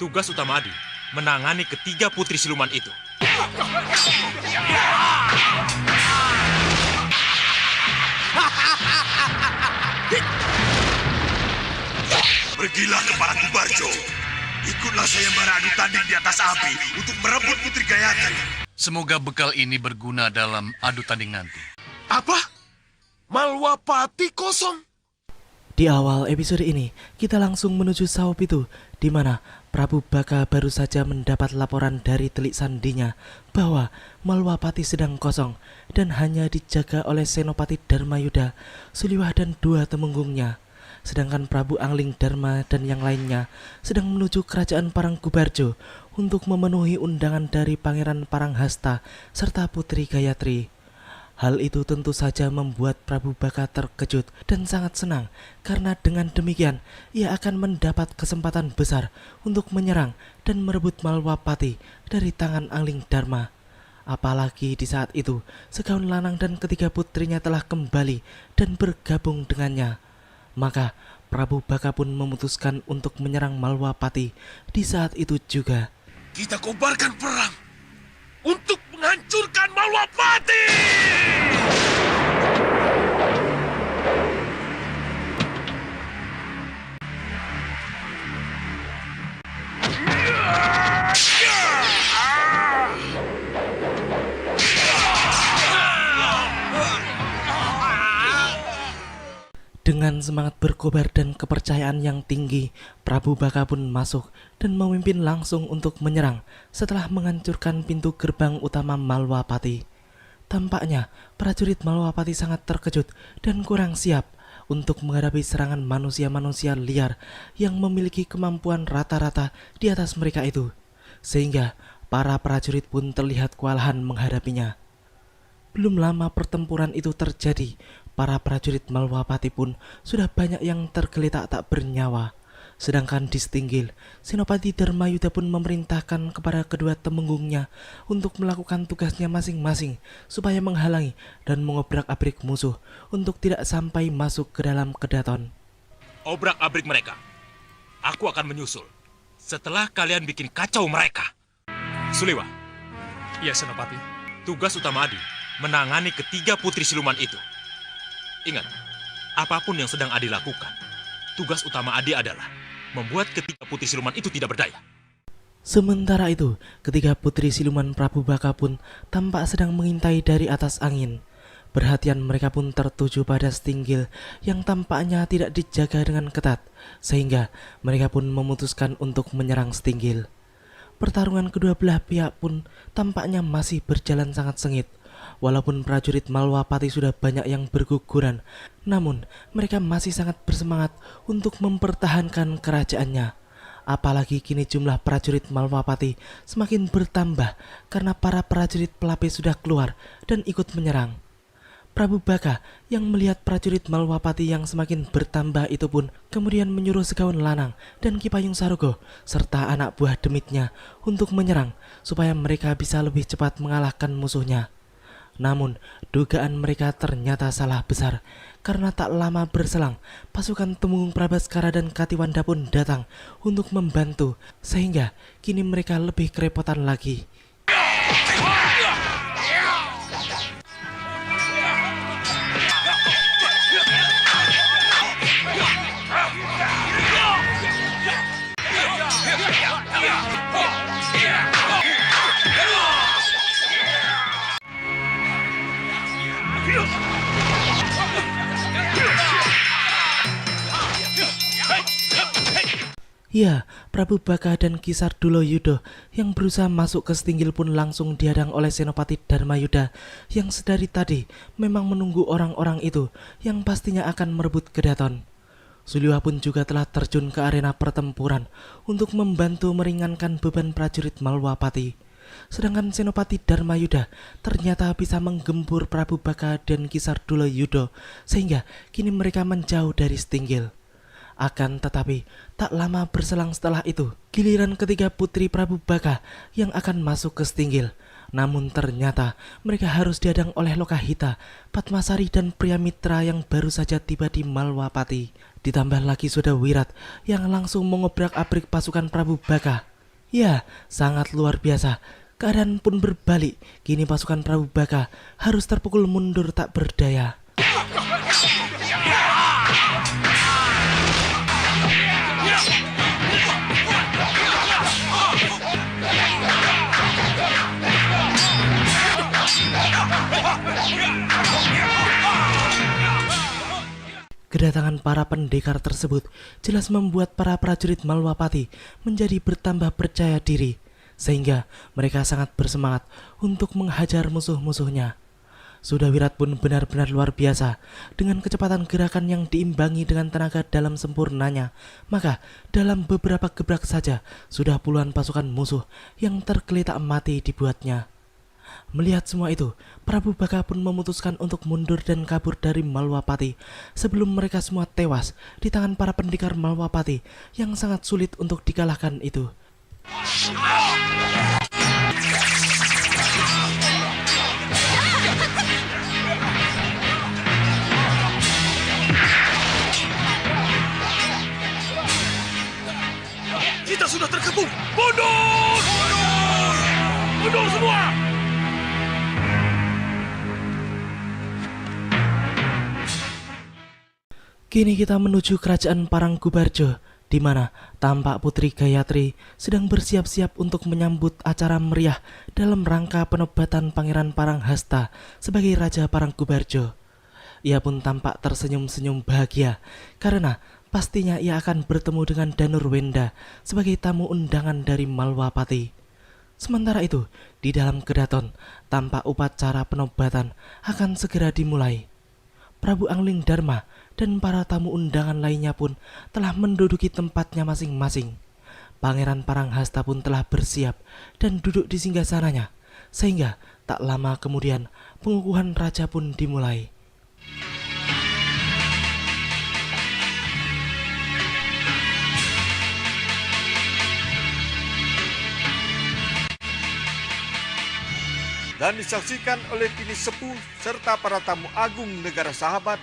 Tugas utama Adi menangani ketiga putri siluman itu. Pergilah ke Parangku Barjo. Ikutlah sayembara adu tanding di atas api untuk merebut Putri Gayatri. Semoga bekal ini berguna dalam adu tanding nanti. Apa? Malwapati kosong? Di awal episode ini, kita langsung menuju Saopitu, di mana Prabu Baka baru saja mendapat laporan dari telik sandinya bahwa Malwapati sedang kosong dan hanya dijaga oleh Senopati Dharmayuda, Suliwah dan dua temenggungnya. Sedangkan Prabu Angling Dharma dan yang lainnya sedang menuju kerajaan Parangkubarjo untuk memenuhi undangan dari Pangeran Paranghasta serta Putri Gayatri. Hal itu tentu saja membuat Prabu Baka terkejut dan sangat senang karena dengan demikian ia akan mendapat kesempatan besar untuk menyerang dan merebut Malwapati dari tangan Angling Dharma. Apalagi di saat itu Segaun Lanang dan ketiga putrinya telah kembali dan bergabung dengannya. Maka Prabu Baka pun memutuskan untuk menyerang Malwapati di saat itu juga. Kita kobarkan perang untuk menghancurkan Malwapati! Dengan semangat berkobar dan kepercayaan yang tinggi, Prabu Baka pun masuk dan memimpin langsung untuk menyerang setelah menghancurkan pintu gerbang utama Malwapati. Tampaknya prajurit Malwapati sangat terkejut dan kurang siap untuk menghadapi serangan manusia-manusia liar yang memiliki kemampuan rata-rata di atas mereka itu, sehingga para prajurit pun terlihat kewalahan menghadapinya. Belum lama pertempuran itu terjadi, para prajurit Malwapati pun sudah banyak yang tergeletak tak bernyawa. Sedangkan di Stinggil, Senopati Dharmayuda pun memerintahkan kepada kedua temenggungnya untuk melakukan tugasnya masing-masing supaya menghalangi dan mengobrak-abrik musuh untuk tidak sampai masuk ke dalam kedaton. Obrak-abrik mereka. Aku akan menyusul setelah kalian bikin kacau mereka. Suliwah. Iya, Senopati. Tugas utama Adi menangani ketiga putri siluman itu. Ingat, apapun yang sedang Adi lakukan, tugas utama Adi adalah membuat ketiga putri siluman itu tidak berdaya. Sementara itu, ketiga putri siluman Prabu Baka pun tampak sedang mengintai dari atas angin. Perhatian mereka pun tertuju pada Stinggil yang tampaknya tidak dijaga dengan ketat, sehingga mereka pun memutuskan untuk menyerang Stinggil. Pertarungan kedua belah pihak pun tampaknya masih berjalan sangat sengit. Walaupun prajurit Malwapati sudah banyak yang berguguran, namun mereka masih sangat bersemangat untuk mempertahankan kerajaannya. Apalagi kini jumlah prajurit Malwapati semakin bertambah karena para prajurit pelapis sudah keluar dan ikut menyerang. Prabu Baka yang melihat prajurit Malwapati yang semakin bertambah itu pun kemudian menyuruh Segaun Lanang dan Ki Payung Sarogo serta anak buah demitnya untuk menyerang supaya mereka bisa lebih cepat mengalahkan musuhnya. Namun, dugaan mereka ternyata salah besar, karena tak lama berselang, pasukan Temunggung Prabaskara dan Katiwanda pun datang untuk membantu, sehingga kini mereka lebih kerepotan lagi. Ya, Prabu Baka dan Ki Sarduloyuda yang berusaha masuk ke Stinggil pun langsung dihadang oleh Senopati Dharmayuda yang sedari tadi memang menunggu orang-orang itu yang pastinya akan merebut kedaton. Suliwah pun juga telah terjun ke arena pertempuran untuk membantu meringankan beban prajurit Malwapati. Sedangkan Senopati Dharmayuda ternyata bisa menggempur Prabu Baka dan Ki Sarduloyuda sehingga kini mereka menjauh dari Stinggil. Akan tetapi, tak lama berselang setelah itu, giliran ketiga putri Prabu Baka yang akan masuk ke Stinggil. Namun ternyata mereka harus dihadang oleh Lokahita, Padmasari dan pria mitra yang baru saja tiba di Malwapati. Ditambah lagi Sodawirat yang langsung mengobrak-abrik pasukan Prabu Baka. Ya, sangat luar biasa. Keadaan pun berbalik. Kini pasukan Prabu Baka harus terpukul mundur tak berdaya. Kedatangan para pendekar tersebut jelas membuat para prajurit Malwapati menjadi bertambah percaya diri, sehingga mereka sangat bersemangat untuk menghajar musuh-musuhnya. Sudawirat pun benar-benar luar biasa dengan kecepatan gerakan yang diimbangi dengan tenaga dalam sempurnanya. Maka dalam beberapa gebrak saja sudah puluhan pasukan musuh yang tergeletak mati dibuatnya. Melihat semua itu, Prabu Baka pun memutuskan untuk mundur dan kabur dari Malwapati sebelum mereka semua tewas di tangan para pendekar Malwapati yang sangat sulit untuk dikalahkan itu. Kita sudah terkepung. Mundur! Mundur! Mundur semua! Kini kita menuju kerajaan Parangkubarjo, di mana tampak Putri Gayatri sedang bersiap-siap untuk menyambut acara meriah dalam rangka penobatan Pangeran Paranghasta sebagai Raja Parangkubarjo. Ia pun tampak tersenyum-senyum bahagia karena pastinya ia akan bertemu dengan Danurwenda sebagai tamu undangan dari Malwapati. Sementara itu, di dalam keraton tampak upacara penobatan akan segera dimulai. Prabu Angling Dharma dan para tamu undangan lainnya pun telah menduduki tempatnya masing-masing. Pangeran Paranghasta pun telah bersiap dan duduk di singgasananya, sehingga tak lama kemudian pengukuhan raja pun dimulai. Dan disaksikan oleh kini sepuh serta para tamu agung negara sahabat.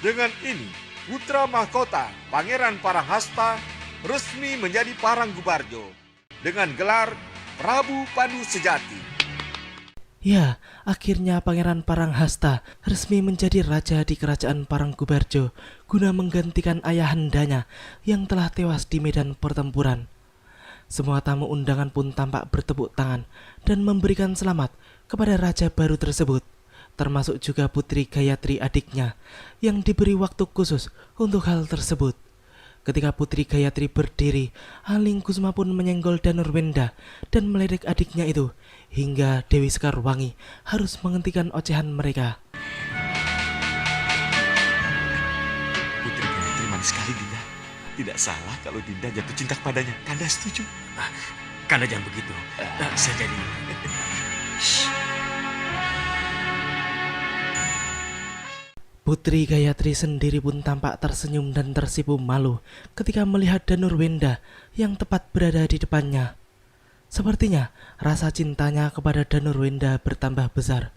Dengan ini, putra mahkota Pangeran Paranghasta resmi menjadi Parangkubarjo dengan gelar Prabu Pandu Sejati. Ya, akhirnya Pangeran Paranghasta resmi menjadi raja di kerajaan Parangkubarjo guna menggantikan ayahandanya yang telah tewas di medan pertempuran. Semua tamu undangan pun tampak bertepuk tangan dan memberikan selamat kepada raja baru tersebut, termasuk juga Putri Gayatri adiknya yang diberi waktu khusus untuk hal tersebut. Ketika Putri Gayatri berdiri, Aling Kusuma pun menyenggol Danurwenda dan meledek adiknya itu, hingga Dewi Sekarwangi harus menghentikan ocehan mereka. Putri Gayatri manis sekali, Dinda. Tidak salah kalau Dinda jatuh cinta kepadanya. Kanda setuju. Kanda jangan begitu. Saya jadi... Putri Gayatri sendiri pun tampak tersenyum dan tersipu malu ketika melihat Danurwenda yang tepat berada di depannya. Sepertinya rasa cintanya kepada Danurwenda bertambah besar.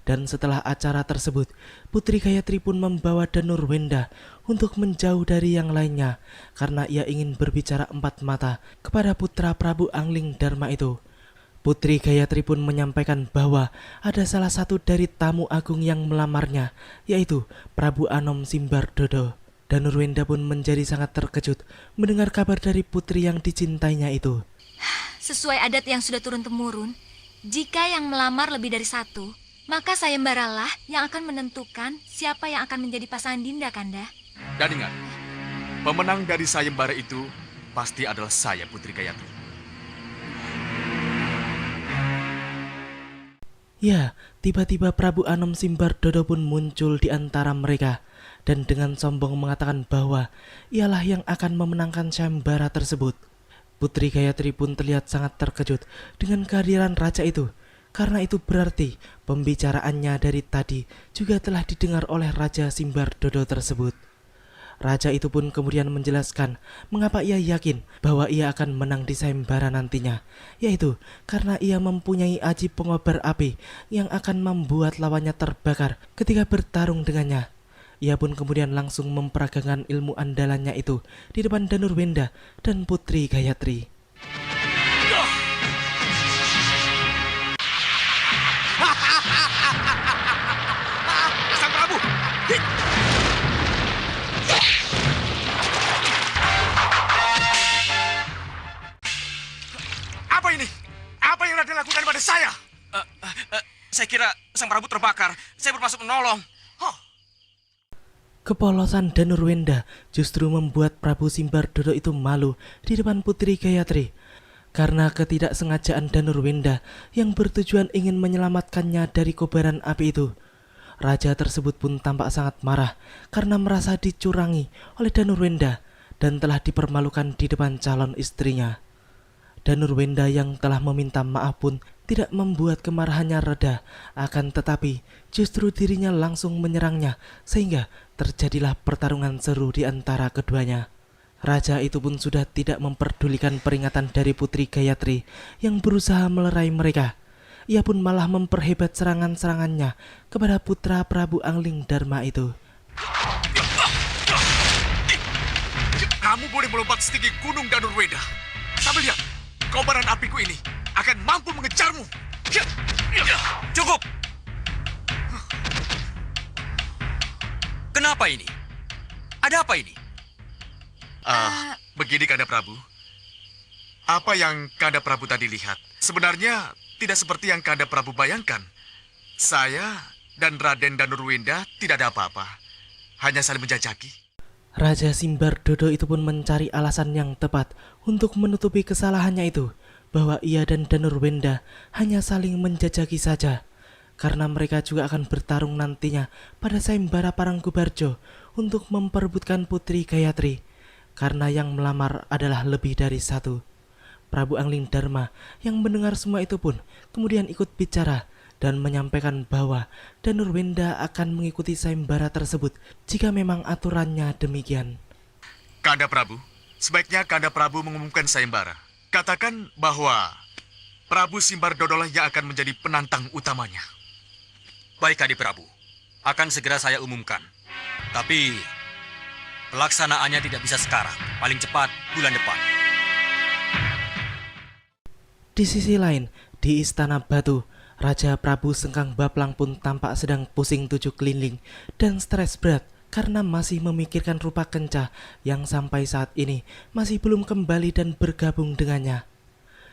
Dan setelah acara tersebut, Putri Gayatri pun membawa Danurwenda untuk menjauh dari yang lainnya karena ia ingin berbicara empat mata kepada putra Prabu Angling Dharma itu. Putri Gayatri pun menyampaikan bahwa ada salah satu dari tamu agung yang melamarnya, yaitu Prabu Anom Simbardodo. Danurwenda pun menjadi sangat terkejut mendengar kabar dari putri yang dicintainya itu. Sesuai adat yang sudah turun-temurun, jika yang melamar lebih dari satu, maka sayembaralah yang akan menentukan siapa yang akan menjadi pasangan Dinda, Kanda. Dan ingat, pemenang dari sayembara itu pasti adalah saya, Putri Gayatri. Ya, tiba-tiba Prabu Anom Simbardodo pun muncul di antara mereka dan dengan sombong mengatakan bahwa ialah yang akan memenangkan sayembara tersebut. Putri Gayatri pun terlihat sangat terkejut dengan kehadiran raja itu, karena itu berarti pembicaraannya dari tadi juga telah didengar oleh Raja Simbardodo tersebut. Raja itu pun kemudian menjelaskan mengapa ia yakin bahwa ia akan menang di sayembara nantinya, yaitu karena ia mempunyai aji pengobar api yang akan membuat lawannya terbakar ketika bertarung dengannya. Ia pun kemudian langsung memperagakan ilmu andalannya itu di depan Danurwenda dan Putri Gayatri. lakukan pada saya? Saya kira sang Prabu terbakar. Saya bermaksud menolong. Kepolosan Danurwenda justru membuat Prabu Simbardodo itu malu di depan Putri Gayatri. Karena ketidaksengajaan Danurwenda yang bertujuan ingin menyelamatkannya dari kobaran api itu. Raja tersebut pun tampak sangat marah karena merasa dicurangi oleh Danurwenda dan telah dipermalukan di depan calon istrinya. Danurwenda yang telah meminta maaf pun tidak membuat kemarahannya reda, akan tetapi justru dirinya langsung menyerangnya sehingga terjadilah pertarungan seru di antara keduanya. Raja itu pun sudah tidak memperdulikan peringatan dari Putri Gayatri yang berusaha melerai mereka. Ia pun malah memperhebat serangan-serangannya kepada putra Prabu Angling Dharma itu. Kamu boleh melompat setinggi gunung Danurwenda. Sambil lihat, kobaran apiku ini akan mampu mengejarmu. Cukup! Kenapa ini? Ada apa ini? Begini Kanda Prabu. Apa yang Kanda Prabu tadi lihat sebenarnya tidak seperti yang Kanda Prabu bayangkan. Saya dan Raden Danurwenda tidak ada apa-apa. Hanya saling menjajaki. Raja Simbardodo itu pun mencari alasan yang tepat untuk menutupi kesalahannya itu, bahwa ia dan Danurwenda hanya saling menjajaki saja, karena mereka juga akan bertarung nantinya pada sayembara Parangkubarjo untuk memperebutkan Putri Gayatri, karena yang melamar adalah lebih dari satu. Prabu Angling Dharma yang mendengar semua itu pun kemudian ikut bicara dan menyampaikan bahwa Danurwenda akan mengikuti sayembara tersebut jika memang aturannya demikian. Kanda Prabu, sebaiknya Kanda Prabu mengumumkan sayembara. Katakan bahwa Prabu Simbardodo yang akan menjadi penantang utamanya. Baik, Adi Prabu. Akan segera saya umumkan. Tapi pelaksanaannya tidak bisa sekarang. Paling cepat bulan depan. Di sisi lain, di Istana Batu, Raja Prabu Sengkang Baplang pun tampak sedang pusing tujuh keliling dan stres berat karena masih memikirkan Rupa Kenca yang sampai saat ini masih belum kembali dan bergabung dengannya.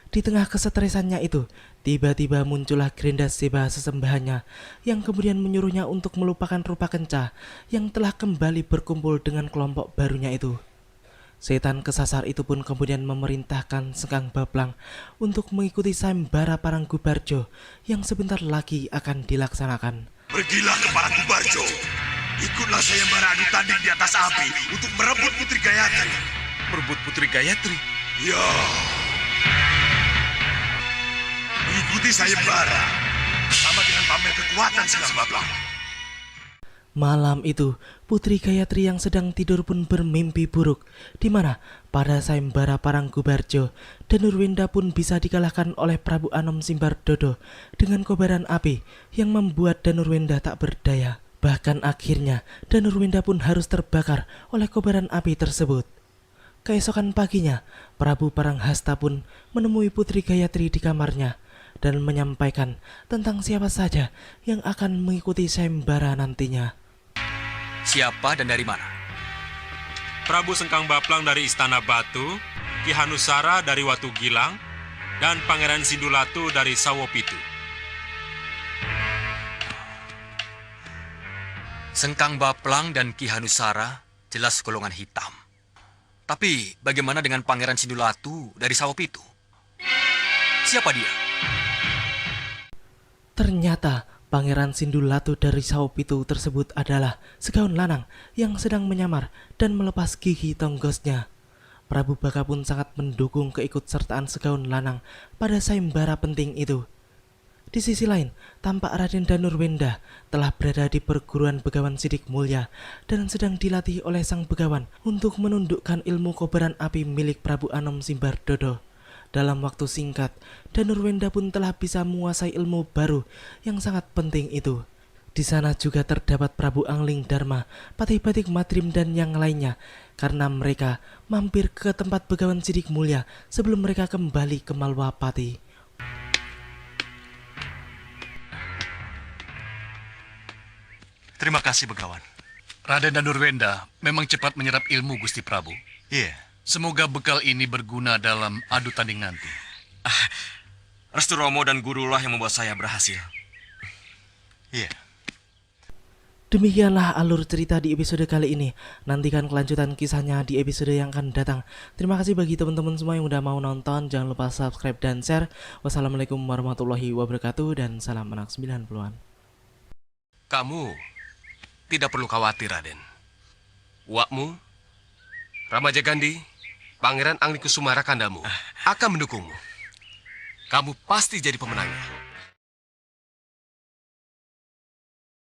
Di tengah kesetresannya itu, tiba-tiba muncullah Grenda Seba sesembahannya yang kemudian menyuruhnya untuk melupakan Rupa Kenca yang telah kembali berkumpul dengan kelompok barunya itu. Setan kesasar itu pun kemudian memerintahkan Sengkang Baplang untuk mengikuti sayembara Parangkubarjo yang sebentar lagi akan dilaksanakan. Pergilah ke Parangkubarjo. Ikutlah sayembara adu tanding di atas api untuk merebut Putri Gayatri. Merebut Putri Gayatri? Ya. Ikuti sayembara sama dengan pamer kekuatan Sengkang Baplang. Malam itu, Putri Gayatri yang sedang tidur pun bermimpi buruk, di mana pada sayembara Parangkubarjo, Danurwenda pun bisa dikalahkan oleh Prabu Anom Simbardodo dengan kobaran api yang membuat Danurwenda tak berdaya. Bahkan akhirnya, Danurwenda pun harus terbakar oleh kobaran api tersebut. Keesokan paginya, Prabu Paranghasta pun menemui Putri Gayatri di kamarnya dan menyampaikan tentang siapa saja yang akan mengikuti sayembara nantinya. Siapa dan dari mana? Prabu Sengkang Baplang dari Istana Batu, Ki Hanusara dari Watu Gilang, dan Pangeran Sindulatu dari Sawopitu. Sengkang Baplang dan Ki Hanusara jelas golongan hitam. Tapi bagaimana dengan Pangeran Sindulatu dari Sawopitu? Siapa dia? Ternyata Pangeran Sindulatu dari Sawopitu tersebut adalah segaun lanang yang sedang menyamar dan melepas gigi tonggosnya. Prabu Baka pun sangat mendukung keikutsertaan segaun lanang pada sayembara penting itu. Di sisi lain, tampak Raden Danurwenda telah berada di perguruan Begawan Sidik Mulya dan sedang dilatih oleh sang begawan untuk menundukkan ilmu kobaran api milik Prabu Anom Simbardodo. Dalam waktu singkat, Danurwenda pun telah bisa menguasai ilmu baru yang sangat penting itu. Di sana juga terdapat Prabu Angling Dharma, Patih Batik Madrim dan yang lainnya, karena mereka mampir ke tempat Begawan Sidik Mulya sebelum mereka kembali ke Malwapati. Terima kasih, Begawan. Raden Danurwenda memang cepat menyerap ilmu Gusti Prabu. Iya. Semoga bekal ini berguna dalam adu tanding nanti. Restu Romo dan gurulah yang membuat saya berhasil. Iya. Demikianlah alur cerita di episode kali ini. Nantikan kelanjutan kisahnya di episode yang akan datang. Terima kasih bagi teman-teman semua yang udah mau nonton. Jangan lupa subscribe dan share. Wassalamualaikum warahmatullahi wabarakatuh dan salam anak 90-an. Kamu tidak perlu khawatir, Raden. Uakmu, Ramaja Gandhi, Pangeran Angnikusumara Kandamu akan mendukungmu. Kamu pasti jadi pemenangnya.